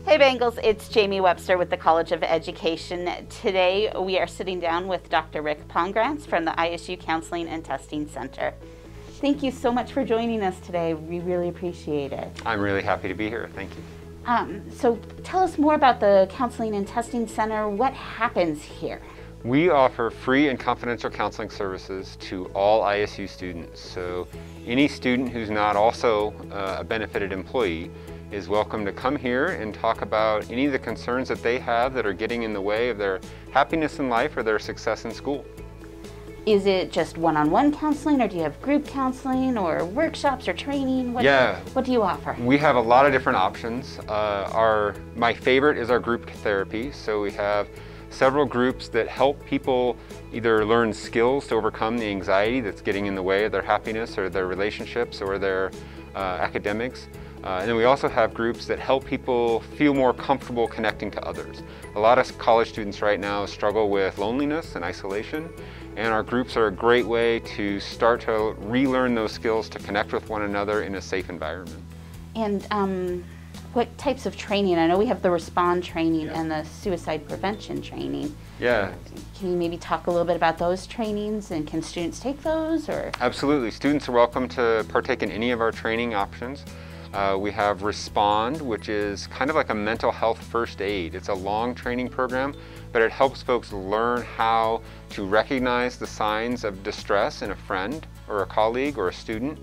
Hey Bengals, it's Jamie Webster with the College of Education. Today we are sitting down with Dr. Rick Pongratz from the ISU Counseling and Testing Center. Thank you so much for joining us today. We really appreciate it. I'm really happy to be here. Thank you. So tell us more about the Counseling and Testing Center. What happens here? We offer free and confidential counseling services to all ISU students. So any student who's not also a benefited employee is welcome to come here and talk about any of the concerns that they have that are getting in the way of their happiness in life or their success in school. Is it just one-on-one counseling, or do you have group counseling or workshops or training? What do you offer? We have a lot of different options. My favorite is our group therapy. So we have several groups that help people either learn skills to overcome the anxiety that's getting in the way of their happiness or their relationships or their academics. And then we also have groups that help people feel more comfortable connecting to others. A lot of college students right now struggle with loneliness and isolation, and our groups are a great way to start to relearn those skills to connect with one another in a safe environment. And what types of training? I know we have the Respond training and the suicide prevention training. Yeah. Can you maybe talk a little bit about those trainings, and can students take those? Or? Absolutely. Students are welcome to partake in any of our training options. We have Respond, which is kind of like a mental health first aid. It's a long training program, but it helps folks learn how to recognize the signs of distress in a friend or a colleague or a student,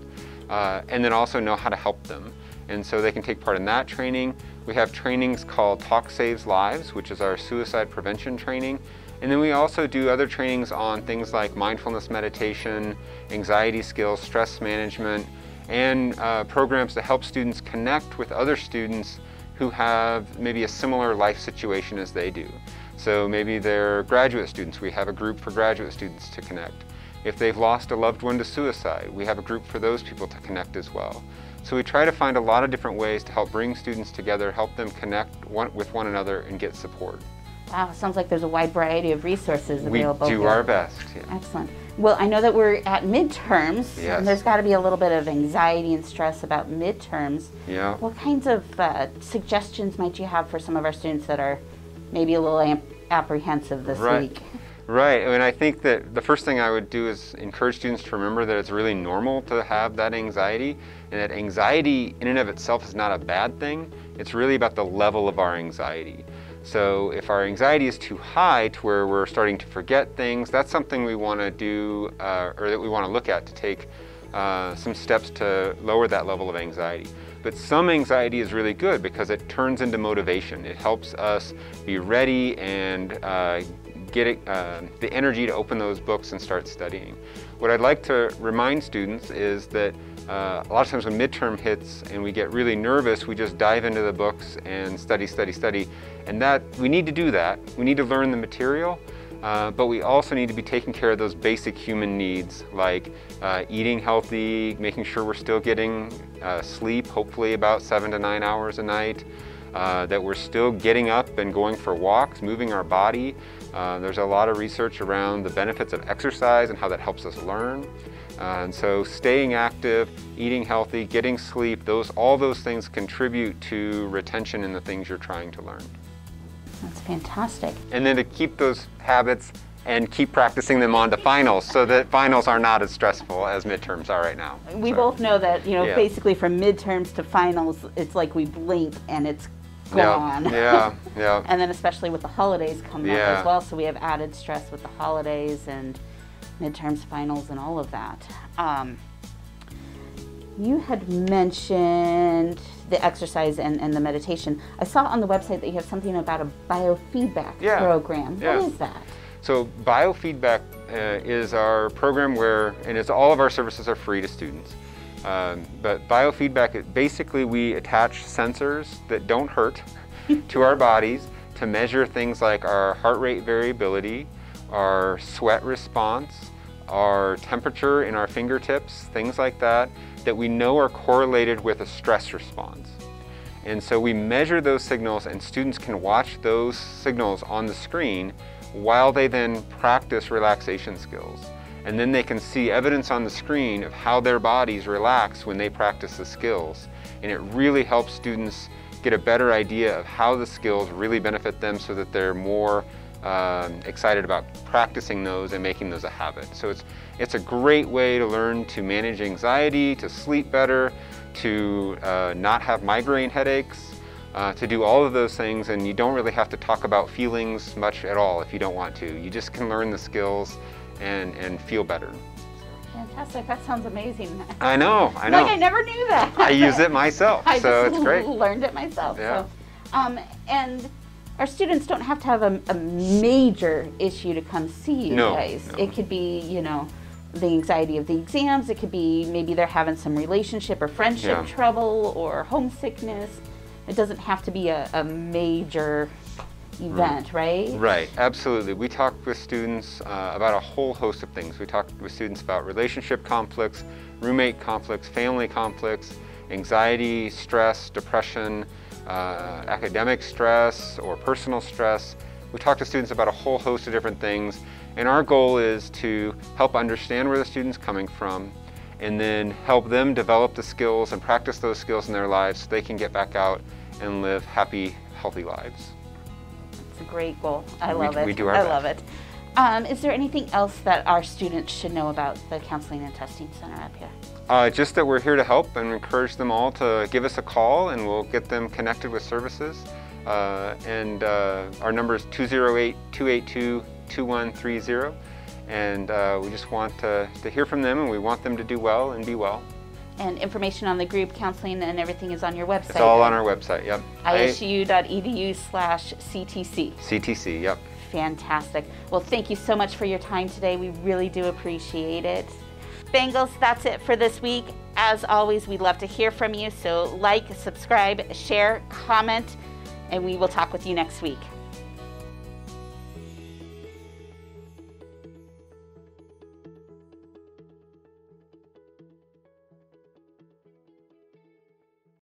and then also know how to help them. And so they can take part in that training. We have trainings called Talk Saves Lives, which is our suicide prevention training. And then we also do other trainings on things like mindfulness meditation, anxiety skills, stress management, and programs to help students connect with other students who have maybe a similar life situation as they do. So maybe they're graduate students. We have a group for graduate students to connect. If they've lost a loved one to suicide, we have a group for those people to connect as well. So we try to find a lot of different ways to help bring students together, help them connect with one another and get support. Wow, sounds like there's a wide variety of resources available. We do our best. Yeah. Excellent. Well, I know that we're at midterms, Yes. and there's got to be a little bit of anxiety and stress about midterms. Yeah. What kinds of suggestions might you have for some of our students that are maybe a little apprehensive this week? Right. I mean, I think that the first thing I would do is encourage students to remember that it's really normal to have that anxiety, and that anxiety in and of itself is not a bad thing. It's really about the level of our anxiety. So if our anxiety is too high to where we're starting to forget things, that's something we want to do or that we want to look at to take some steps to lower that level of anxiety. But some anxiety is really good because it turns into motivation. It helps us be ready and get the energy to open those books and start studying. What I'd like to remind students is that a lot of times when midterm hits and we get really nervous, we just dive into the books and study, and that we need to do that. We need to learn the material, but we also need to be taking care of those basic human needs, like eating healthy, making sure we're still getting sleep, hopefully about 7 to 9 hours a night, that we're still getting up and going for walks, moving our body. There's a lot of research around the benefits of exercise and how that helps us learn. And so staying active, eating healthy, getting sleep, all those things contribute to retention in the things you're trying to learn. That's fantastic. And then to keep those habits and keep practicing them on to finals so that finals are not as stressful as midterms are right now. We both know that, basically from midterms to finals, it's like we blink and it's gone. Yeah. And then especially with the holidays coming up as well, so we have added stress with the holidays and midterms, finals, and all of that. You had mentioned the exercise and the meditation. I saw on the website that you have something about a biofeedback program. What is that? So Biofeedback is our program and all of our services are free to students. But Biofeedback, basically we attach sensors that don't hurt to our bodies to measure things like our heart rate variability, our sweat response, our temperature in our fingertips, things like that we know are correlated with a stress response. And so we measure those signals, and students can watch those signals on the screen while they then practice relaxation skills. And then they can see evidence on the screen of how their bodies relax when they practice the skills. And it really helps students get a better idea of how the skills really benefit them so that they're more excited about practicing those and making those a habit. So it's a great way to learn to manage anxiety, to sleep better, to not have migraine headaches, to do all of those things, and you don't really have to talk about feelings much at all if you don't want to. You just can learn the skills and feel better. Fantastic, that sounds amazing. I know. Like, I never knew that. I use it myself, so it's great. I learned it myself. Yeah. So, and our students don't have to have a major issue to come see you guys. No. It could be, you know, the anxiety of the exams. It could be maybe they're having some relationship or friendship trouble or homesickness. It doesn't have to be a major event, right? Right, absolutely. We talk with students about a whole host of things. We talk with students about relationship conflicts, roommate conflicts, family conflicts, anxiety, stress, depression, academic stress, or personal stress. We talk to students about a whole host of different things, and our goal is to help understand where the student's coming from and then help them develop the skills and practice those skills in their lives so they can get back out and live happy, healthy lives. It's a great goal. I love it. We do our best. I love it. Is there anything else that our students should know about the Counseling and Testing Center up here? Just that we're here to help and encourage them all to give us a call, and we'll get them connected with services. Our number is 208-282-2130. And we just want to hear from them, and we want them to do well and be well. And information on the group counseling and everything is on your website. It's all on our website, yep. isu.edu/CTC. CTC, yep. Fantastic. Well, thank you so much for your time today. We really do appreciate it. Bengals, that's it for this week. As always, we'd love to hear from you. So like, subscribe, share, comment, and we will talk with you next week.